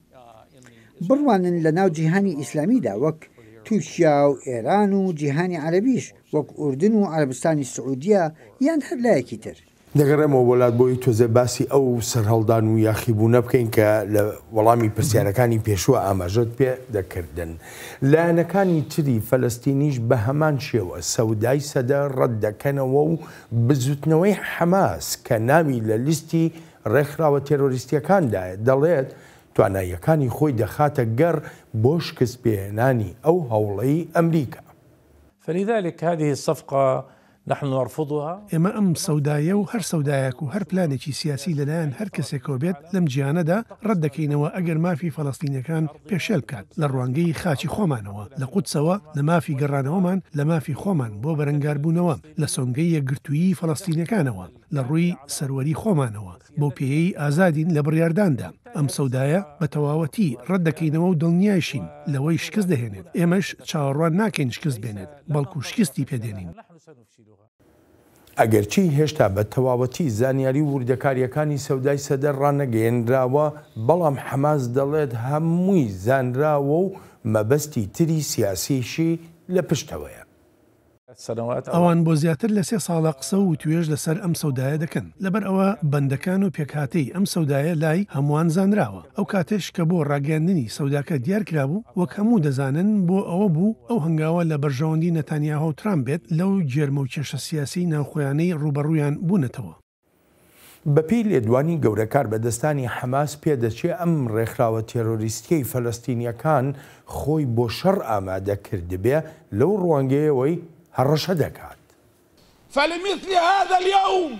[SPEAKER 4] بڕوانن لە ناو جیهانی ئیسلامیدا وەک تورکیا و ئێران و جیهانی عەرەبیش وەک ئوردن و عەرەبستانی سعودیە یان هەر لایەکی تر.
[SPEAKER 1] دەگەڕێمەوە وڵات بۆی تۆزە باسی ئەو سەرهەڵدان و یاخیبوونە بکەین کە لە وەڵامی پرسیارەکانی پێشوە ئاماژەت پێ دەکردن. لایەنەکانی تری فەلەستینیش بە هەمان شێوە سەودای سەدە ڕەت دەکەنەوە و بزوتنەوەی حەماس کە ناوی لە لیستی ڕێکخراوە تێرۆریستیەکاندایە دەڵێت تواناییەکانی خۆی دەخاتە گەڕ بۆ شکستپێهێنانی ئەو هەوڵەی ئەمریکا.
[SPEAKER 9] فلذلك هذه الصفقة نحن نرفضها.
[SPEAKER 2] ئێمە ئەم سەودایە و هەر سەودایەک و هەر پلانێکی سیاسی لەلایەن هەر کەسێکەوە بێت لەم جیهانەدا ڕەت دەکەینەوە ئەگەر مافی فەلەستینیەکان پێشێل بکات لە ڕوانگەی خاچی خۆمانەوە لە قودسەوە لە مافی گەڕانەوەمان لە مافی خۆمان بۆ بەرەنگاربوونەوە لە سۆنگەی یەکگرتوویی فەلەستینیەکانەوە لە ڕووی سەروەری خۆمانەوە بۆ پێیەی ئازادین لە بڕیارداندا. ئەم سەودایە بە تەواوەتی ڕەت دەکەینەوە و دڵنیایشین لەوەی شکست دەهێنێت. ئێمەش چاوەڕوان ناکەین شکست بێنێت بەڵکو شکستی پێدێنین.
[SPEAKER 1] ئەگەرچی هێشتا بە تەواوەتی زانیاری وردەکاریەکانی سەودای سەدە ڕانەگەیەنراوە بەڵام حەماس دەڵێت هەمووی زانراوە و مەبەستی تری سیاسیشی لە پشتەوەیە.
[SPEAKER 2] ئەوان بۆ زیاتر لە 3 ساڵە قسە و توێژ لەسەر ئەم سەودایە دەکەن لەبەر ئەوە بەندەکان و پێکهاتەی ئەم سەودایە لای هەمووان زانراوە. ئەو کاتش کە بۆ ڕاگەاندنی سەوداکە دیارکرابوو وەک هەموو دەزانن بۆ ئەوە بوو ئەو هەنگاوە لە بەرژەوەندی نەتانیاهو و ترامپ بێت لەو جێرمە و کێشە سیاسی ناوخۆیانەی ڕوبەڕوویان بوونەتەوە.
[SPEAKER 1] بەپێی لێدوانی گەورەکار بەدەستانی حەماس پێدەچێت ئەم ڕێکخراوە تێرۆریستیەی فەلەستینیەکان خۆی بۆ شەڕ ئامادە کردبێ لەو ڕوانگەیەوەی هەڕەشە دەکات.
[SPEAKER 10] فلمثل هذا اليوم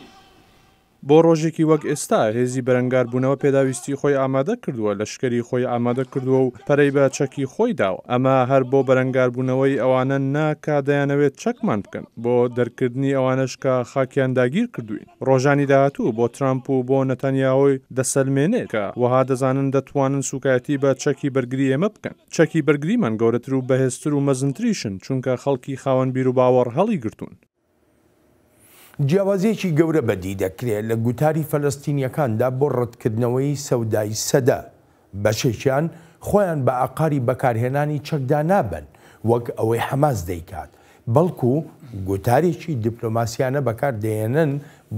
[SPEAKER 7] بۆ ڕۆژێکی وەک ئێستا هێزی بەرەنگاربوونەوە پێداویستی خۆی ئامادە کردووە لەشکری خۆی ئامادە کردووە و پەرەی بە چەکی خۆی داوە. ئەمە هەر بۆ بەرەنگاربوونەوەی ئەوانە ناکا دەیانەوێت چەکمان بکەن بۆ دەرکردنی ئەوانش کە خاکیان داگیر کردوین. ڕۆژانی داهاتوو بۆ ترامپ و بۆ نەتانیاهۆی دەسەلمێنێت کە وەها دەزانن دەتوانن سوکایەتی بە چەکی بەرگری ئێمە بکەن. چەکی بەرگریمان گەورەتر و بەهێزتر و مەزنتریشن چونکە خەڵکی خاوەن بیر و باوەڕ هەڵی گرتوون.
[SPEAKER 1] جیاوازیەکی گەورە بەدی دەکرێت لە گوتاری فەلەستینیەکاندا بۆ ڕەتکردنەوەی سەودای سەدا. بەشێکیان خۆیان بە ئاقاری بەکارهێنانی چەکدا نابن وەک ئەوەی حەماس دەیکات، بەڵکو گوتارێکی دیپلۆماسیانە بەکاردێنن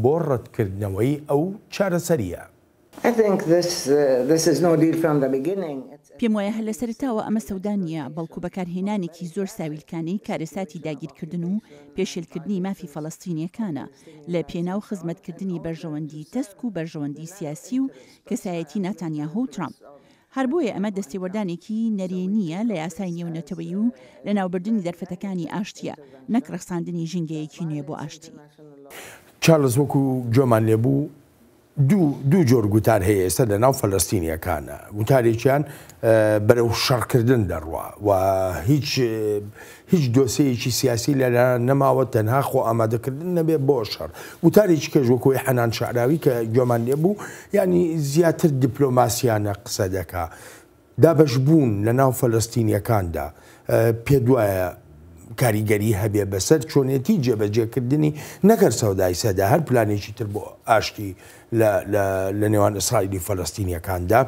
[SPEAKER 1] بۆ ڕەتکردنەوەی ئەو چارەسەریە.
[SPEAKER 11] پێم وایە هە لە سەرتاوە ئەمە سەودا نیە، بەڵکو بەکارهێنانێکی زۆر ساویلکانەی کارەساتی داگیرکردن و پێشێلکردنی مافی فەڵەستینیەکانە لە پێناو خزمەتکردنی بەرژەوەندی تەسک و بەرژەوەندی سیاسی و کەسایەتی ناتانیاهو و ترامپ. هەر بۆیە ئەمە دەستێوەردانێکی نەرێنیە لە یاسای نێونەتەوەی و لە ناوبردننی دەرفەتەکانی ئاشتیە، نەک ڕەخساندنی ژینگەیەکی نوێ بۆ ئاشتی.
[SPEAKER 1] چارلز وەکو جۆمان لێبوو دوو جۆر گوتار هەیە ئێستا لە ناو فەلەستینیەکانە. گوتارێکیان بەرەو شەڕکردن دەڕوە و هیچ دۆسەیەکی سیاسی لەلا نەماوە، تەنها خۆ ئامادەکردن نەبێ بۆ شەڕ. گوتارێکی کەژ وەکوی حەنان شەعراوی کە جۆمان لێبوو، ینی زیاتر دیپلۆماسیانە قسە دەکا. دابەشبوون لە ناو فەلەستینیەکاندا پێ دوایە کاریگەری هەبێ بەسەر چۆنێتی جێبەجێکردنی نەکەر سەودای سەدا، هەر پلانێکی تر بۆ ئاشتی لە نێوان ئیسرائیلی فەلەستینیەکاندا.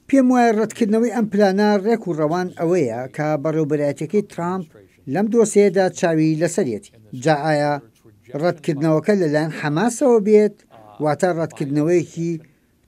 [SPEAKER 4] پێم وایە ڕەتکردنەوەی ئەم پلانە ڕێک و ڕەوان ئەوەیە کە بەڕێوەبەرایەتەکەی ترامپ لەم دۆسەیەدا چاوی لەسەرێتی. جا ئایا ڕەتکردنەوەکە لەلایەن حەماسەوە بێت واتە ڕەتکردنەوەیەکی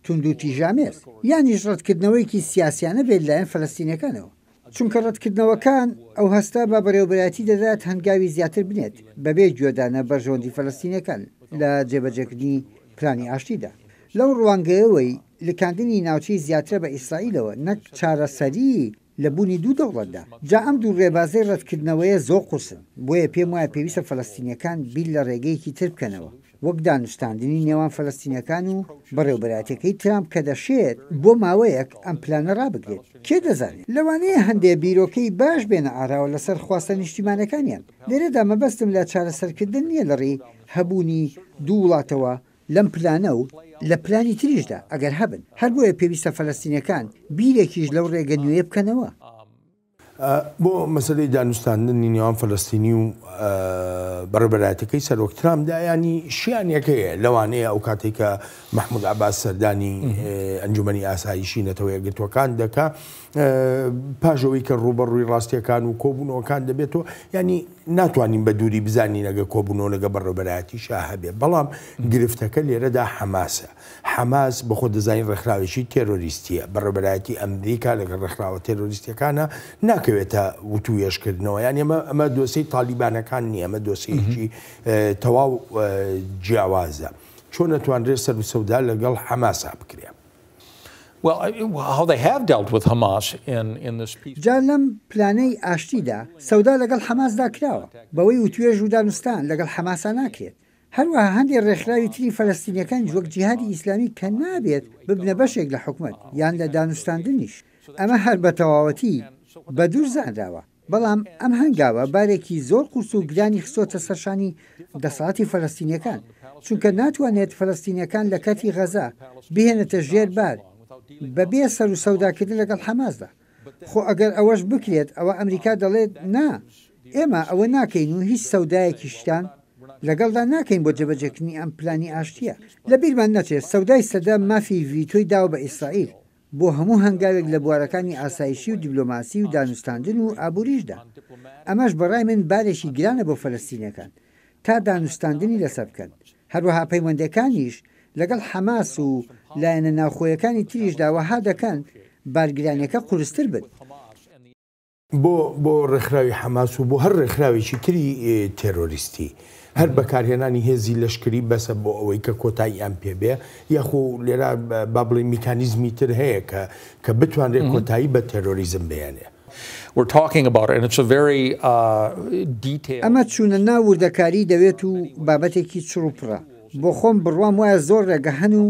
[SPEAKER 4] تونند و تیژامێز، یانیش ڕەتکردنەوەیەکی سیاسیانە بێت لایەن فەلەستینیەکانەوە. چونکە ڕەتکردنەوەکان ئەو هەستا بە بەڕێوەبەرایەتی دەدات هەنگاوی زیاتر بنێت بەبێ گوێدانە بەرژەوەندی فەلەستینیەکان لە جێبەجێکردنی پلانی ئاشتیدا. لەو ڕوانگەیەوەی لکاندنی ناوچەی زیاترە بە ئیسرائیلەوە نەک چارەسەری لە بوونی دوو دەوڵەتدا. جا ئەم دوو ڕێبازەی ڕەتکردنەوەیە زۆر قورسن، بۆیە پێم وایە پێویستە فەلەستینیەکان بیل لە ڕێگەیەکی تر بکەنەوە، وەک دانوستاندنی نێوان فەلەستینیەکان و بەڕێوەبەرایەتەکەی ترامپ کە دەشێت بۆ ماوەیەک ئەم پلانە ڕابگرێت. کێ دەزانێت لەوانەیە هەندێک بیرۆکەی باش بێنە ئاراوە لەسەر خواستە نیشتیمانەکانیان. لێرەدا مەبەستم لە چارەسەرکردن نییە لەڕێی هەبوونی دوو وڵاتەوە لەم پلانە و لە پلانی تریشدا ئەگەر هەبن، هەر بۆیە پێویستە فەلەستینیەکان بیرێکیش لەو ڕێگە نوێ بکەنەوە.
[SPEAKER 1] بۆ مەسلەی دانوستاندنی نێوان فەلەستینی و بەڕێوەبەرایەتەکەی سەرۆک ترامپدا ینی شیانەکەیە لەوانەیە ئەو کاتێک کە محمود عەباس سەردانی ئەنجومەنی ئاسایشی نەتەوە یەکگرتوەکان دەکا پاژەوەی کە ڕوبەڕووی ڕاستیەکان و کۆبوونەوەکان دەبێتەوە، ینی ناتوانین بە دووری بزانین ئەگە کۆبوونەوە لەگە بەڕێوەبەرایەتی شا هەبێ. بەڵام گرفتەکە لێرەدا حەماسە. حەماس بەخۆ دەزانین ڕێکخراوێکی تێرۆریستیە. بەڕێوەبەرایەتی ئەمریکا لەگەڵ ڕێکخراوە تێرۆریستیەکانە ناکەوێتە وتوێشکردنەوە، یانی ئەمە دۆسەی تالیبانەکان نییە، ئەمە دۆسەیەکی تەواو جیاوازە. چۆن نەتوانرێت سەر و سەودا لەگەڵ حەماسا بکرێ؟
[SPEAKER 4] جا لەم پلانەی ئاشتیدا سەودا لەگەڵ حەماسدا کراوە، بەوەی وتوێژ و دانوستان لەگەڵ حەماسا ناکرێت. هەروەها هەندێک ڕێکخراوی تری فەلەستینیەکان وەک جیهادی ئیسلامی کە نابێت ببنە بەشێک لە حکومەت یان لە دانوستاندنیش. ئەمە هەر بە تەواوەتی بە دوور زانراوە، بەڵام ئەم هەنگاوە بارێکی زۆر قورس و گرانی خستۆتە سەرشانی دەسەڵاتی فەلەستینیەکان، چونکە ناتوانێت فەلەستینیەکان لە کاتی غەزا بهێنێتە ژێر بار بەبێ سەر و سەوداکردن لەگەڵ حەماسدا. خۆ ئەگەر ئەوەش بکرێت ئەوە ئەمریکا دەڵێت نا، ئێمە ئەوە ناکەین و هیچ سەودایەکی شتان لەگەڵدا ناکەین بۆ جێبەجێکردنی ئەم پلانی ئاشتیە. لە بیرمان نەچێت سەودای سەدا مافی ڤیتۆی داوە بە ئیسرائیل بۆ هەموو هەنگاوێک لە بوارەکانی ئاسایشی و دیبلۆماسی و دانوستاندن و ئابووریشدا. ئەمەش بەڕای من بارێکی گرانە بۆ فەلەستینیەکان تا دانوستاندنی لەسەر بکەن. هەروەها پەیوەندەکانیش لەگەڵ حەماس و لایەنە ناوخۆیەکانی تریشدا وەها دەکەن بارگرانیەکە قورستر بن.
[SPEAKER 1] بۆ ڕێکخراوی حەماس و بۆ هەر ڕێکخراوێکی تری تێرۆریستی هەر بەکارهێنانی هێزی لەشکری بەسە بۆ ئەوەی کە کۆتایی ئەم پێبێ، یاخۆ لێرە با بڵێ میکانیزمی تر هەیە کە بتوانرێت کۆتایی بە تێرۆریزم بێنێ.
[SPEAKER 4] ئەمە چوونە ناو وردەکاری دەوێت و بابەتێکی چڕوپڕە. بۆ خۆم بڕوام وایە زۆر ڕێگە هەن و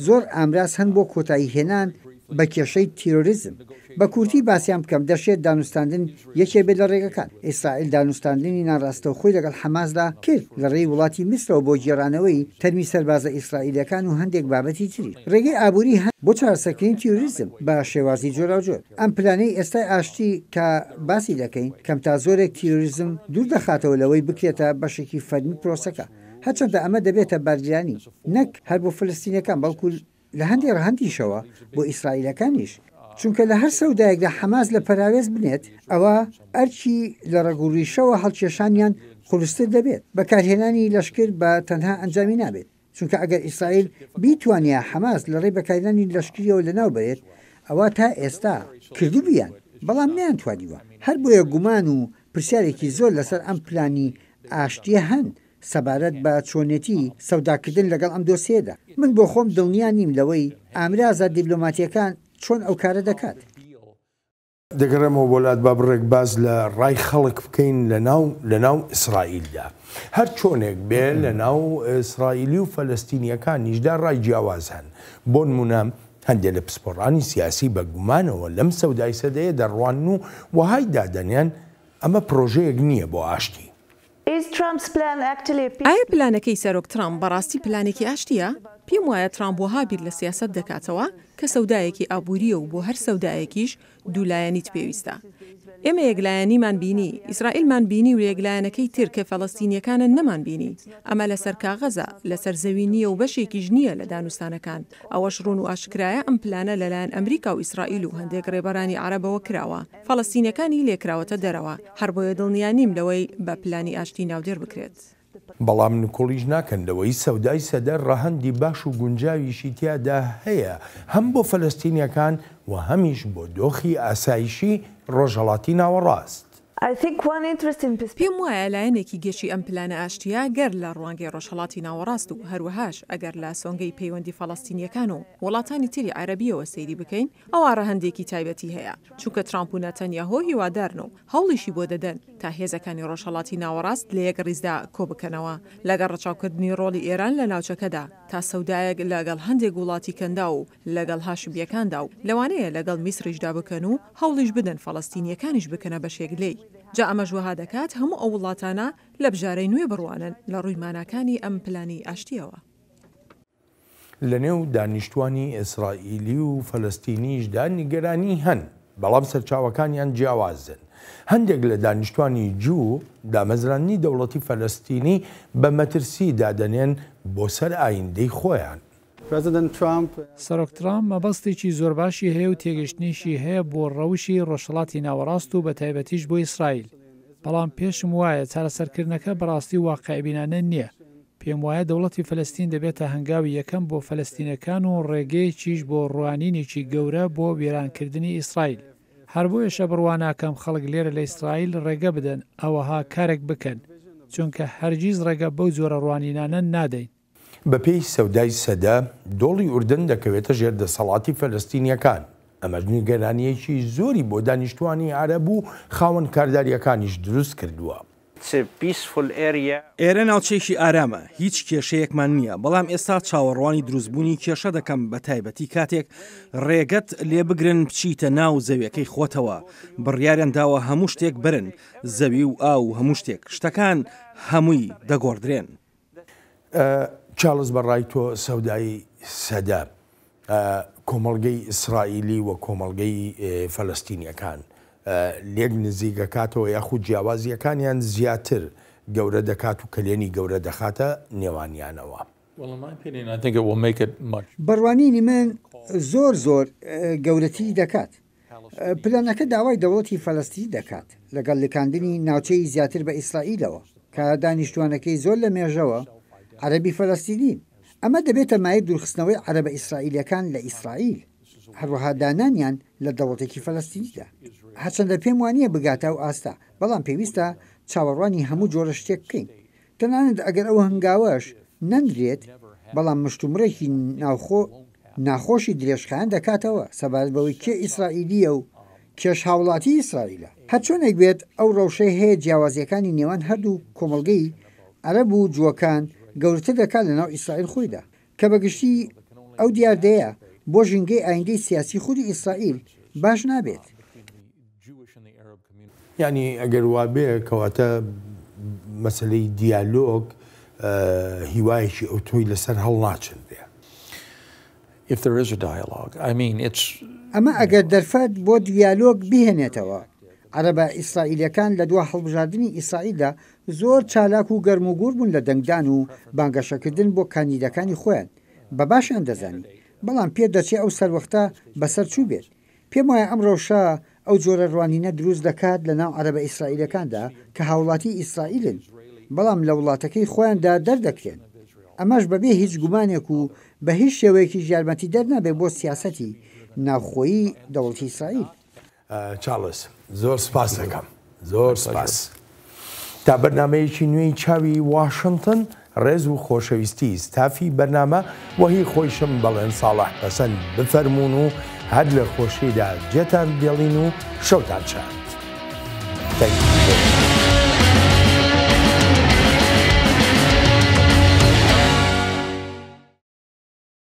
[SPEAKER 4] زۆر ئامراز هەن بۆ کۆتایی هێنان بە کێشەی تیرۆریزم. بە کورتی باسییان بکەم دەشێت دانوستاندن یەکێ بێت لە ڕێگەکان. ئیسرائیل دانوستاندنی ناڕاستەوخۆی لەگەڵ حەماسدا کرد لە ڕێی وڵاتی میسرەوە بۆ گێڕانەوەی تەرمی سەربازە ئیسرائیلەکان و هەندێک بابەتی تری. ڕێگەی ئابووری بۆ چارەسەرکردنی تیۆریزم بە شێوازی جۆراوجۆر. ئەم پلانەی ئێستای ئاشتی کە باسی دەکەین کەم تا زۆرێک تیۆریزم دوور دەخاتەوە لەوەی بکرێتە بەشێکی فەرمی پرۆسەکە. هەرچەندە ئەمە دەبێتە بەرگرانی نەک هەر بۆ فلستینەکان بەڵکو لە هەندێک ڕەهەندیشەوە بۆ ئیسرائیلەکانیش. چونکە لە هەر سەودایەکدا حەماس لە پەراوێز بنێت ئەوە ئەرکی لە ڕێگوڕیشەوە هەڵکێشانیان خولستر دەبێت. بەکارهێنانی لەشکر بە تەنها ئەنجامی نابێت. چونکە ئەگەر ئیسرائیل بیتوانیا حەماس لە ڕێی بەکارهێنانی لەشکریەوە لەناو بێت ئەوە تا ئێستا کردبیان بەڵام نەیانتوانیوە. هەر بۆیە گومان و پرسیارێکی زۆر لەسەر ئەم پلانی ئاشتیە هەن سەبارەت بە چۆنێتی سەوداکردن لەگەڵ ئەم دۆسیەدا. من بۆ خۆم دڵنیا نیم لەوەی ئامرازە دیبلۆماتیەکان چۆن ئەو کارە دەکات.
[SPEAKER 1] دەگەڕێمەوە وڵات با بڕێک باز لە ڕای خەڵک بکەین لە ناو ئیسرائیلدا. هەر چۆنێک بێ لە ناو ئیسرائیلی و فەلەستینیەکانیشدا ڕای جیاواز هەن. بۆ نمونە هەندێک لە پسپۆڕانی سیاسی بە گومانەوە لەم سەودای سەدەیە دەڕوان و وهای دادەنیان ئەمە پرۆژەیەک نییە بۆ ئاشتی.
[SPEAKER 12] ئایا پلانەکەی سەرۆک ترامپ بەڕاستی پلانێکی ئاشتیە؟ پێم وایە ترامپ وەها بیر لە سیاست دەکاتەوە کە سەودایەکی ئابووریە و بۆ هەر سەودایەکیش دوولایەنیت پێویستە. ئێمە یەکلایەنیمان بینی، ئیسرائیلمان بینی و یەکلایەنەکەی تر کە فەڵەستینیەکانن نەمان بینی. ئەمە لەسەر کاغەزە لەسەر زەوی نییە و بەشێکیش نییە لە دانوستانەکان. ئەوەش ڕوون و ئاشکرایە ئەم پلانە لەلایەن ئەمریکا و ئیسرائیل و هەندێک ڕێبەرانی عەرەبەوە کراوە. فەڵەستینیەکانی لێکراوەتە دەرەوە. هەر بۆیە دڵنیانیم لەوەی بە پلانی ئاشتی ناودێر بکرێت.
[SPEAKER 1] بەڵام نکۆڵیش ناکەندەوەی سەودای سەدە ڕەهەندی باش و گونجاویشی تیادا هەیە هەم بۆ فەلەستینیەکان و هەمیش بۆ دۆخی ئاسایشی ڕۆژهەڵاتی ناوەڕاست.
[SPEAKER 12] پێم وایە لایەنێکی گەشی ئەم پلانە ئاشتیە گەر لە ڕوانگەی ڕۆژهەڵاتی ناوەڕاست و هەروەهاش ئەگەر لە سۆنگەی پەیوەندی فەڵەستینیەکان و وڵاتانی تری عەرەبیەوە سەیری بکەین ئەوە ڕەهەندێکی تایبەتی هەیە. چونکە ترامپ و نەتەنیاهۆ هیوادارن و هەوڵیشی بۆ دەدەن تا هێزەکانی ڕۆژهەڵاتی ناوەڕاست لە یەک ڕیزدا کۆ بکەنەوە لەگەڵ ڕەچاوکردنی ڕۆڵی ئێران لە ناوچەکەدا تا سەودایەک لەگەڵ هەندێک وڵاتی کەندا و لەگەڵ هاشمیەکاندا و لەوانەیە لەگەڵ میسریشدا بکەن و هەوڵیش بدەن فەڵەستینیەکانیش بکەنە بەشێک لێی. جا ئەمە ژوها دەکات هەموو ئەو وڵاتانە لە بژارەی نوێ بڕوانن لە ڕووی ماناکانی ئەم پلانی ئاشتیەوە.
[SPEAKER 1] لە نێو دانیشتوانی ئیسرائیلی و فەلەستینیشدا نیگەرانی هەن بەڵام سەرچاوەکانیان جیاوازن. هەندێک لە دانیشتوانی جوو دامەزرانی دەوڵەتی فەلەستینی بە مەترسی دادەنێن بۆ سەر ئایندەی خۆیان.
[SPEAKER 3] سەرۆک ترامپ مەبەستێکی زۆر باشی هەیە و تێگەشتنیشی هەیە بۆ ڕەوشی ڕۆژهەڵاتی ناوەڕاست و بە تایبەتیش بۆ ئیسرائیل. بەڵام پێشم وایە چارەسەرکردنەکە بەڕاستی واقعبینانە نییە. پێم وایە دەوڵەتی فەلەستین دەبێتە هەنگاوی یەکەم بۆ فەلەستینەکان و ڕێگەیەکیش بۆ ڕوانینێکی گەورە بۆ وێرانکردنی ئیسرائیل. هەر بۆیەشە بڕواناکەم خەڵک لێرە لە ئیسرائیل ڕێگە بدەن ئەوەها کارێک بکەن چونکە هەرگیز ڕێگە بەو جۆرە ڕوانینانە نادەین.
[SPEAKER 1] بەپێی سەودای سەدە دۆڵی ئوردن دەکەوێتە ژێر دەسەڵاتی فەلەستینیەکان. ئەمە نیگەرانیەکی زۆری بۆ دانیشتوانی عەرەب و خاوەن کارداریەکانیش دروست کردووە.
[SPEAKER 8] ئێرە ناوچەیەکی ئارامە هیچ کێشەیەکمان نییە بەڵام ئێستا چاوەڕوانی دروستبوونی کێشە دەکەم بە تایبەتی کاتێک ڕێگەت لێ بگرن بچیتە ناو زەویەکەی خۆتەوە بڕیاریان داوە هەموو شتێک برن زەوی و ئاو هەموو شتێک شتەکان هەمووی دەگۆڕدرێن.
[SPEAKER 1] چارلز بەڕای تۆ سەودایی سەدە کۆمەڵگەی ئیسرائیلی و کۆمەڵگەی فەلەستینیەکان لێک نزیکەکاتەوە یاخود جیاوازیەکانیان زیاتر گەورە دەکات و کلێنی گەورە دەخاتە نێوانیانەوە.
[SPEAKER 4] بڕوانینی من زۆر گەورەتی دەکات. پلانەکە داوای دەوڵەتی فەلەستی دەکات لەگەڵ لکاندنی ناوچەی زیاتر بە ئیسرائیلەوە کە دانیشتوانەکەی زۆر لە مێژەوە عەرەبی فەلەستینین. ئەمە دەبێتە مایە دوورخستنەوەی عەرەبە ئیسرائیلەکان لە ئیسرائیل هەروەها دانانیان لە دەوڵەتێکی فەلەستینیدا. هەرچەندە پێم وانییە بگاتە و ئاستا بەڵام پێویستە چاوەڕوانی هەموو جۆرە شتێک بکەین. تەنانەت ئەگەر ئەوە هەنگاوەش نەندرێت بەڵام مشتومڕێکی ناخۆشی درێژخایان دەکاتەوە سەبارەت بەوەی کێ ئیسرائیلیە و کێش هاوڵاتی ئیسرائیلە. هەرچۆنێک بێت ئەو ڕەوشەی هەیە جیاوازیەکانی نێوان هەردوو کۆمەڵگەی عەرەب و جووەکان گەورەتر دەکات لە ناو ئیسرائیل خۆیدا کە بەگشتی ئەو دیاردەیە بۆ ژینگەی ئایندەی سیاسی خودی ئیسرائیل باش نابێت.
[SPEAKER 1] یعنی ئەگەر وابێ کەواتە مەسلەی دیالۆگ هیوایەکی ئەو تۆی لەسەر هەڵناچن بێ.
[SPEAKER 4] ئەمە ئەگەر دەرفەت بۆ دیالۆگ بهێنێتەوە. عەرەبە ئیسرائیلەکان لە دوا هەڵبژاردننی ئیسرائیلدا زۆر چالاک و گەرموگوور بوون لە دەنگدان و بانگەشەکردن بۆ کاندیدەکانی خۆیان بە باشیان دەزانی، بەڵام پێ دەچێت ئەو سەروەختە بەسەر چوو بێت. پێم وایە ئەم ڕەوشە ئەو جۆرە ڕوانینە دروست دەکات لە ناو عەرەبە ئیسرائیلەکاندا کە هاوڵاتی ئیسرائیلن، بەڵام لە وڵاتەکەی خۆیاندا دەردەکرێن. ئەمەش بەبێ هیچ گومانێک و بە هیچ شێوەیەکی یارمەتی دەرنابێت بۆ سیاسەتی ناوخۆیی دەوڵەتی ئیسرائیل.
[SPEAKER 1] چاڵس زۆر سپاس دەکەم، زۆر سپاس. تا بەرنمەیەکی نوێی چاوی واشنگتن ڕێز و خۆشەویستی ستافی بەرنامە وەهی خۆیشم بەڵێن ساڵح پەسەند بفەرمونون و هەر لە خۆشیدا جێتان بێڵین و شەوتان چاند.